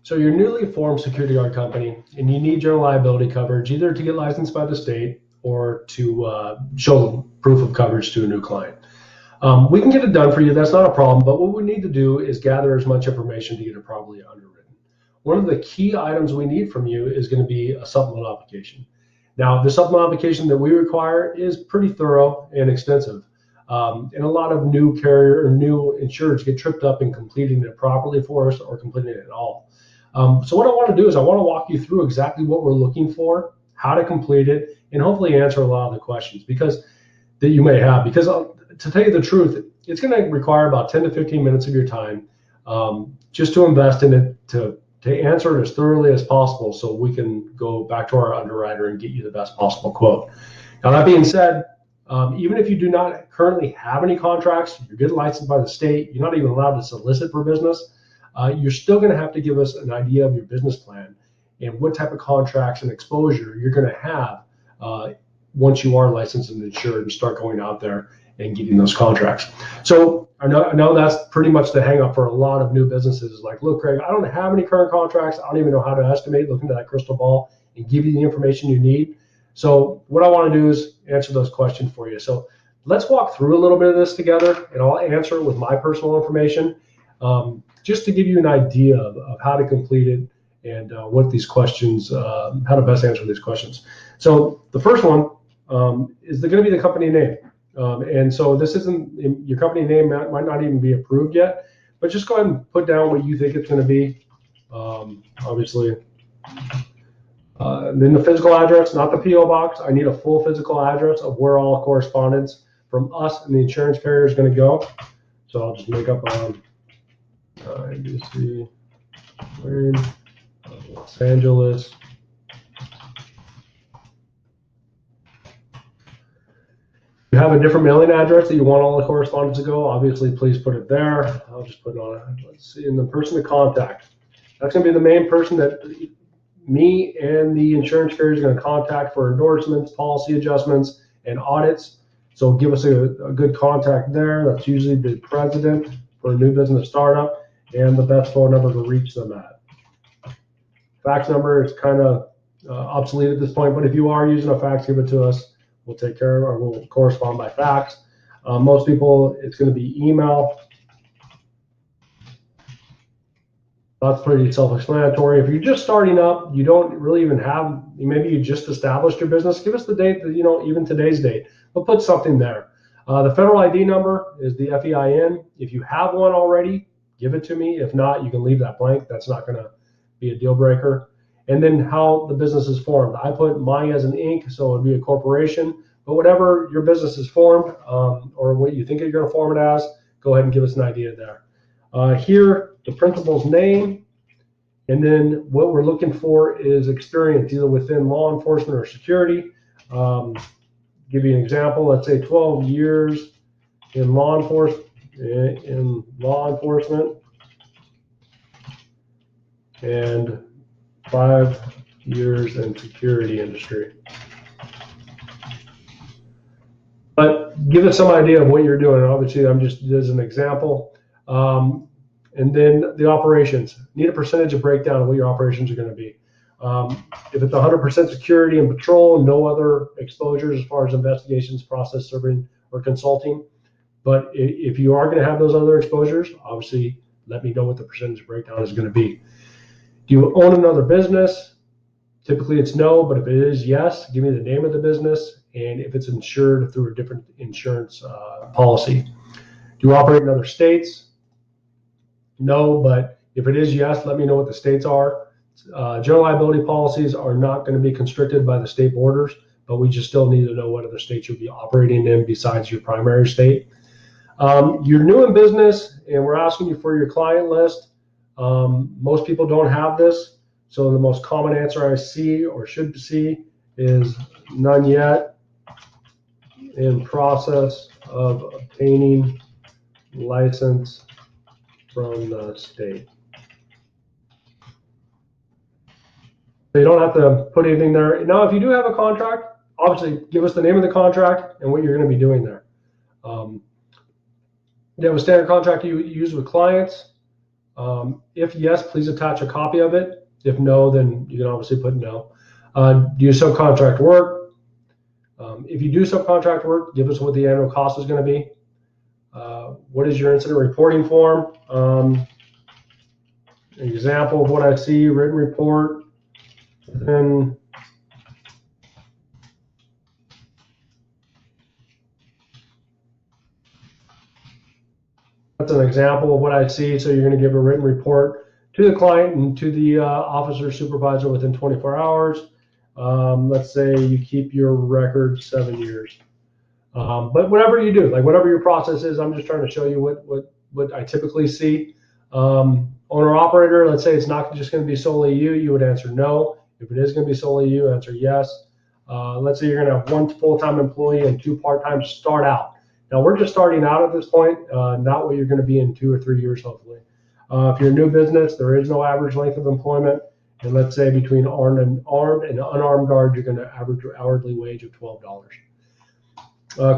So you're a newly formed security guard company, and you need general liability coverage, either to get licensed by the state or to show proof of coverage to a new client. We can get it done for you. That's not a problem. But what we need to do is gather as much information to get it properly underwritten. One of the key items we need from you is going to be a supplemental application. Now, the supplemental application that we require is pretty thorough and extensive. And a lot of new carrier or new insurers get tripped up in completing it properly for us or completing it at all. So what I want to do is I want to walk you through exactly what we're looking for, how to complete it, and hopefully answer a lot of the questions that you may have. Because to tell you the truth, it's going to require about 10 to 15 minutes of your time just to invest in it, to answer it as thoroughly as possible so we can go back to our underwriter and get you the best possible quote. Now, that being said, even if you do not currently have any contracts, you're getting licensed by the state, you're not even allowed to solicit for business, you're still going to have to give us an idea of your business plan and what type of contracts and exposure you're going to have once you are licensed and insured and start going out there and getting those contracts. So I know that's pretty much the hang up for a lot of new businesses is like, look, Craig, I don't have any current contracts. I don't even know how to estimate, look into that crystal ball and give you the information you need. So what I want to do is answer those questions for you. So let's walk through a little bit of this together, and I'll answer it with my personal information just to give you an idea of how to complete it and what these questions, how to best answer these questions. So the first one is going to be the company name. And so this isn't, your company name might not even be approved yet, but just go ahead and put down what you think it's going to be. Obviously, then the physical address, not the P.O. box. I need a full physical address of where all correspondence from us and the insurance carrier is going to go. So I'll just make up IBC, Los Angeles. You have a different mailing address that you want all the correspondence to go, obviously, please put it there. I'll just put it on, let's see, and the person to contact. That's going to be the main person that me and the insurance carrier is going to contact for endorsements, policy adjustments, and audits. So give us a good contact there. That's usually the president for a new business startup and the best phone number to reach them at. Fax number is kind of obsolete at this point, but if you are using a fax, give it to us. We'll take care of it, or we'll correspond by fax. Most people, it's going to be email. That's pretty self-explanatory. If you're just starting up, you don't really even have, maybe you just established your business, give us the date, that, even today's date. We'll put something there. The federal ID number is the FEIN. If you have one already, give it to me. If not, you can leave that blank. That's not going to be a deal breaker. And then how the business is formed. I put mine as an Inc., so it would be a corporation. But whatever your business is formed, or what you think you're going to form it as, go ahead and give us an idea there. Here, the principal's name, and then what we're looking for is experience, either within law enforcement or security. Give you an example. Let's say 12 years in law enforcement, and 5 years in security industry. But give us some idea of what you're doing. Obviously, I'm just as an example. And then the operations. Need a percentage of breakdown of what your operations are going to be. If it's 100% security and patrol, no other exposures as far as investigations, process serving, or consulting. But if you are going to have those other exposures, obviously let me know what the percentage breakdown is going to be. Do you own another business? Typically it's no, but if it is yes, give me the name of the business and if it's insured through a different insurance policy. Do you operate in other states? No, but if it is yes, let me know what the states are. General liability policies are not going to be constricted by the state borders, but we just still need to know what other states you'll be operating in besides your primary state. You're new in business and we're asking you for your client list. Most people don't have this. So the most common answer I see or should see is none yet, in process of obtaining license from the state. So you don't have to put anything there. Now, if you do have a contract, obviously give us the name of the contract and what you're going to be doing there. You have a standard contract you use with clients. If yes, please attach a copy of it. If no, then you can obviously put no. Do you subcontract work? If you do subcontract work, give us what the annual cost is going to be. What is your incident reporting form? An example of what I see, written report, and that's an example of what I see. So you're going to give a written report to the client and to the officer supervisor within 24 hours. Let's say you keep your record 7 years. But whatever you do, like whatever your process is, I'm just trying to show you what I typically see. Owner operator, let's say it's not just going to be solely you, you would answer no. If it is going to be solely you, answer yes. Let's say you're going to have one full-time employee and two part-time start out. Now we're just starting out at this point, not what you're going to be in 2 or 3 years, hopefully. If you're a new business, there is no average length of employment. And let's say between armed and unarmed guard, you're going to average your hourly wage of $12.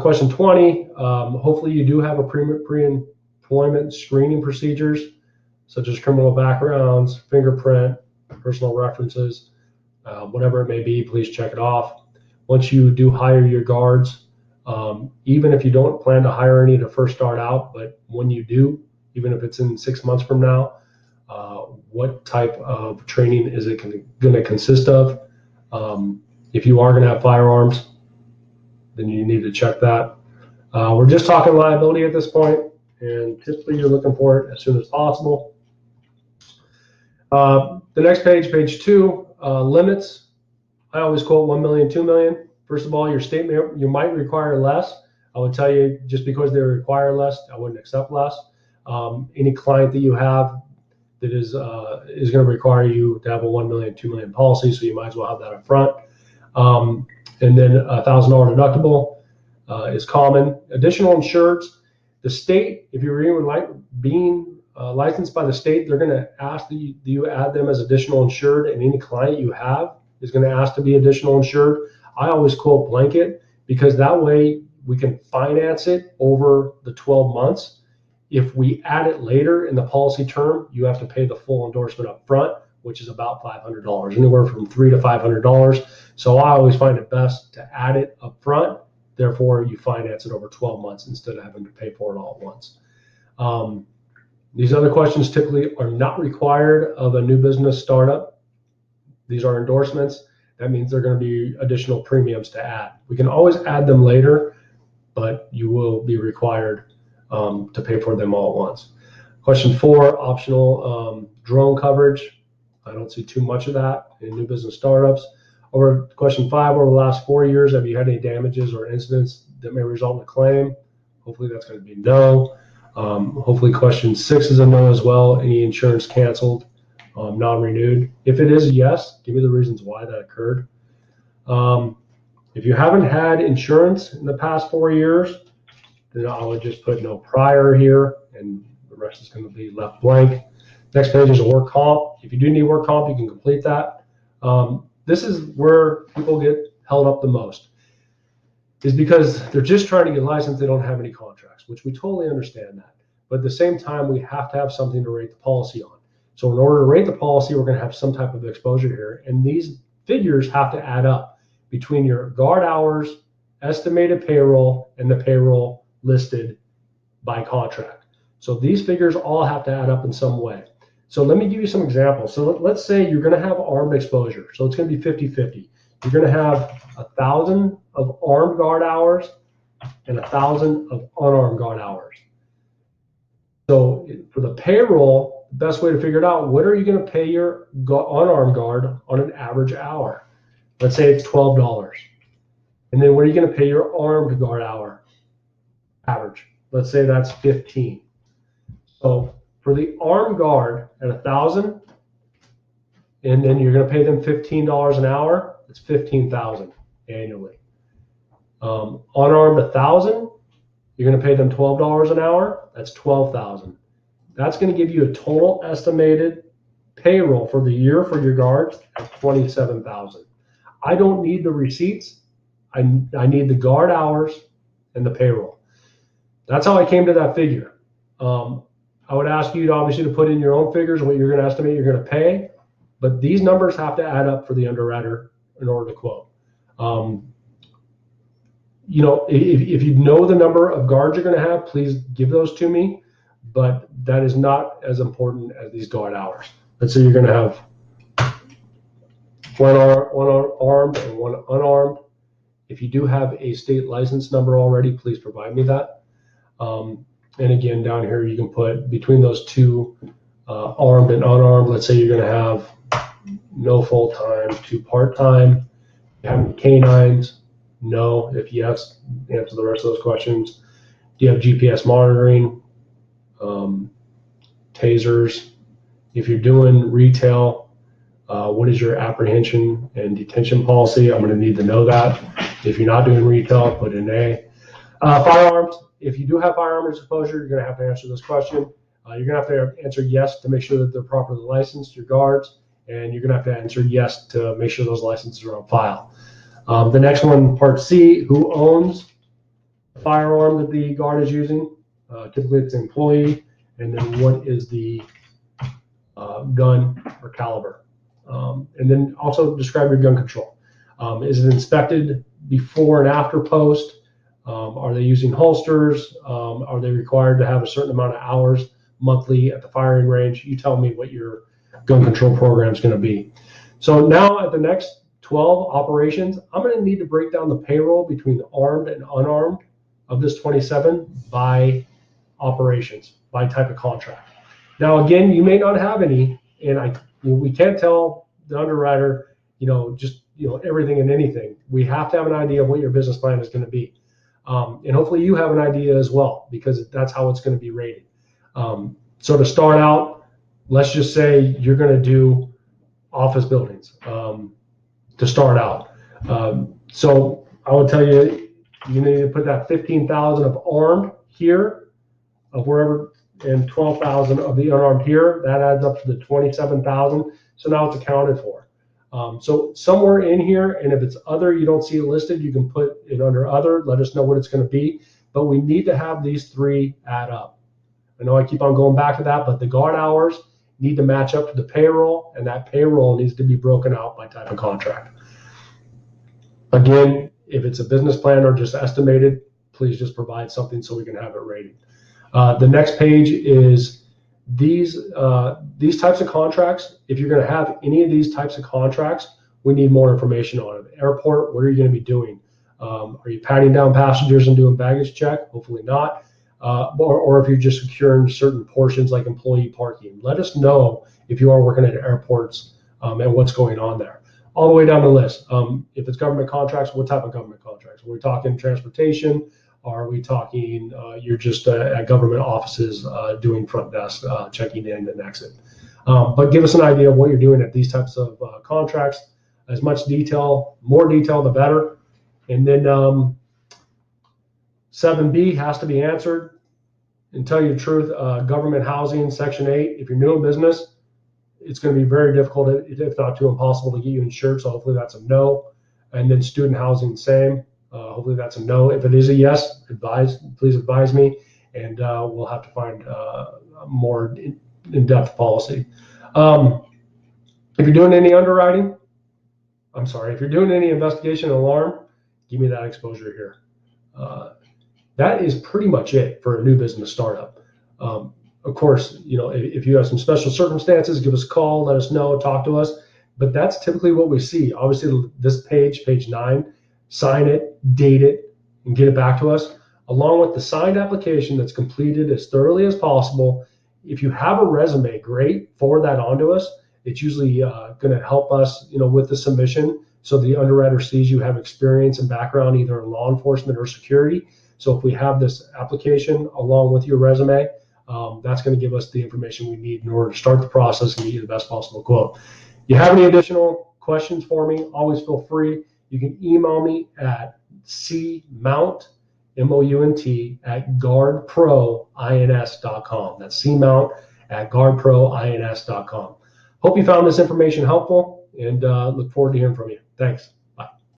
Question 20, hopefully you do have a pre-employment screening procedures, such as criminal backgrounds, fingerprint, personal references, whatever it may be, please check it off. Once you do hire your guards, even if you don't plan to hire any to first start out, but when you do, even if it's in 6 months from now, what type of training is it going to consist of? If you are going to have firearms, then you need to check that. We're just talking liability at this point, and typically you're looking for it as soon as possible. The next page, page 2, limits. I always quote 1 million, 2 million. First of all, your statement, you might require less. I would tell you just because they require less, I wouldn't accept less. Any client that you have that is going to require you to have a 1 million, 2 million policy, so you might as well have that up front. And then $1,000 deductible is common. Additional insureds, the state, if you're being licensed by the state, they're going to ask that you add them as additional insured, and any client you have is going to ask to be additional insured. I always quote blanket because that way we can finance it over the 12 months. If we add it later in the policy term, you have to pay the full endorsement up front, which is about $500, anywhere from $300 to $500. So I always find it best to add it up front. Therefore, you finance it over 12 months instead of having to pay for it all at once. These other questions typically are not required of a new business startup. These are endorsements. That means they're going to be additional premiums to add. We can always add them later, but you will be required to pay for them all at once. Question 4, optional drone coverage. I don't see too much of that in new business startups. Over question 5, over the last 4 years, have you had any damages or incidents that may result in a claim? Hopefully that's going to be no. Hopefully question 6 is a no as well. Any insurance canceled, non-renewed? If it is yes, give me the reasons why that occurred. If you haven't had insurance in the past 4 years, then I would just put no prior here, and the rest is going to be left blank. Next page is a work comp. If you do need work comp, you can complete that. This is where people get held up the most, is because they're just trying to get licensed. They don't have any contracts, which we totally understand that. But at the same time, we have to have something to rate the policy on. So in order to rate the policy, we're going to have some type of exposure here. And these figures have to add up between your guard hours, estimated payroll, and the payroll listed by contract. So these figures all have to add up in some way. So let me give you some examples. So let's say you're going to have armed exposure. So it's going to be 50-50. You're going to have 1,000 of armed guard hours and 1,000 of unarmed guard hours. So for the payroll, the best way to figure it out, what are you going to pay your unarmed guard on an average hour? Let's say it's $12. And then what are you going to pay your armed guard hour average? Let's say that's 15. So for the armed guard at 1,000, and then you're going to pay them $15 an hour, it's $15,000 annually. Unarmed 1,000, you're going to pay them $12 an hour, that's $12,000. That's going to give you a total estimated payroll for the year for your guards at $27,000. I don't need the receipts. I need the guard hours and the payroll. That's how I came to that figure. I I would ask you to obviously to put in your own figures what you're going to estimate you're going to pay, but these numbers have to add up for the underwriter in order to quote. You know, if you know the number of guards you're going to have, please give those to me, but that is not as important as these guard hours. Let's say you're going to have one armed and one unarmed. If you do have a state license number already, please provide me that. And again, down here, you can put between those two, armed and unarmed. Let's say you're going to have no full-time, 2 part-time. You have any canines? No. If yes, answer the rest of those questions. Do you have GPS monitoring? Tasers? If you're doing retail, what is your apprehension and detention policy? I'm going to need to know that. If you're not doing retail, put in A. Firearms. If you do have firearm exposure, you're going to have to answer this question. You're going to have to answer yes to make sure that they're properly licensed, your guards, and you're going to have to answer yes to make sure those licenses are on file. The next one, part C, who owns the firearm that the guard is using? Typically it's an employee. And then what is the gun or caliber? And then also describe your gun control. Is it inspected before and after post? Are they using holsters? Are they required to have a certain amount of hours monthly at the firing range? You tell me what your gun control program is going to be. So now at the next 12 operations, I'm going to need to break down the payroll between armed and unarmed of this 27 by operations, by type of contract. Now, again, you may not have any, and we can't tell the underwriter, just everything and anything. We have to have an idea of what your business plan is going to be. And hopefully you have an idea as well, because that's how it's going to be rated. So to start out, let's just say you're going to do office buildings to start out. So I would tell you, you need to put that 15,000 of armed here, of wherever, and 12,000 of the unarmed here. That adds up to the 27,000. So now it's accounted for. So somewhere in here, and if it's other, you don't see it listed, you can put it under other. Let us know what it's going to be. But we need to have these three add up. I know I keep on going back to that, but the guard hours need to match up to the payroll, and that payroll needs to be broken out by type of contract. Again, if it's a business plan or just estimated, please just provide something so we can have it rated. The next page is these types of contracts. If you're going to have any of these types of contracts, we need more information on it. Airport, what are you going to be doing? Are you patting down passengers and doing baggage check? Hopefully not. Or if you're just securing certain portions like employee parking. Let us know if you are working at airports and what's going on there. All the way down the list. If it's government contracts, what type of government contracts? Are we talking transportation? Are we talking you're just at government offices doing front desk, checking in and exit? But give us an idea of what you're doing at these types of contracts. As much detail, more detail, the better. And then 7B has to be answered. And tell you the truth, government housing, Section 8, if you're new in business, it's going to be very difficult, if not too impossible, to get you insured. So hopefully that's a no. And then student housing, same. Hopefully that's a no. If it is a yes, please advise me, and we'll have to find a more in-depth policy. If you're doing any underwriting, if you're doing any investigation and alarm, give me that exposure here. That is pretty much it for a new business startup. Of course, if you have some special circumstances, give us a call, let us know, talk to us. But that's typically what we see. Obviously, this page 9, sign it, date it, and get it back to us, along with the signed application that's completed as thoroughly as possible. If you have a resume, great, forward that on to us. It's usually going to help us, with the submission, so the underwriter sees you have experience and background either in law enforcement or security. So if we have this application along with your resume, that's going to give us the information we need in order to start the process and get you the best possible quote. You have any additional questions for me, always feel free. You can email me at cmount, M-O-U-N-T, at guardproins.com. That's cmount at guardproins.com. Hope you found this information helpful, and look forward to hearing from you. Thanks.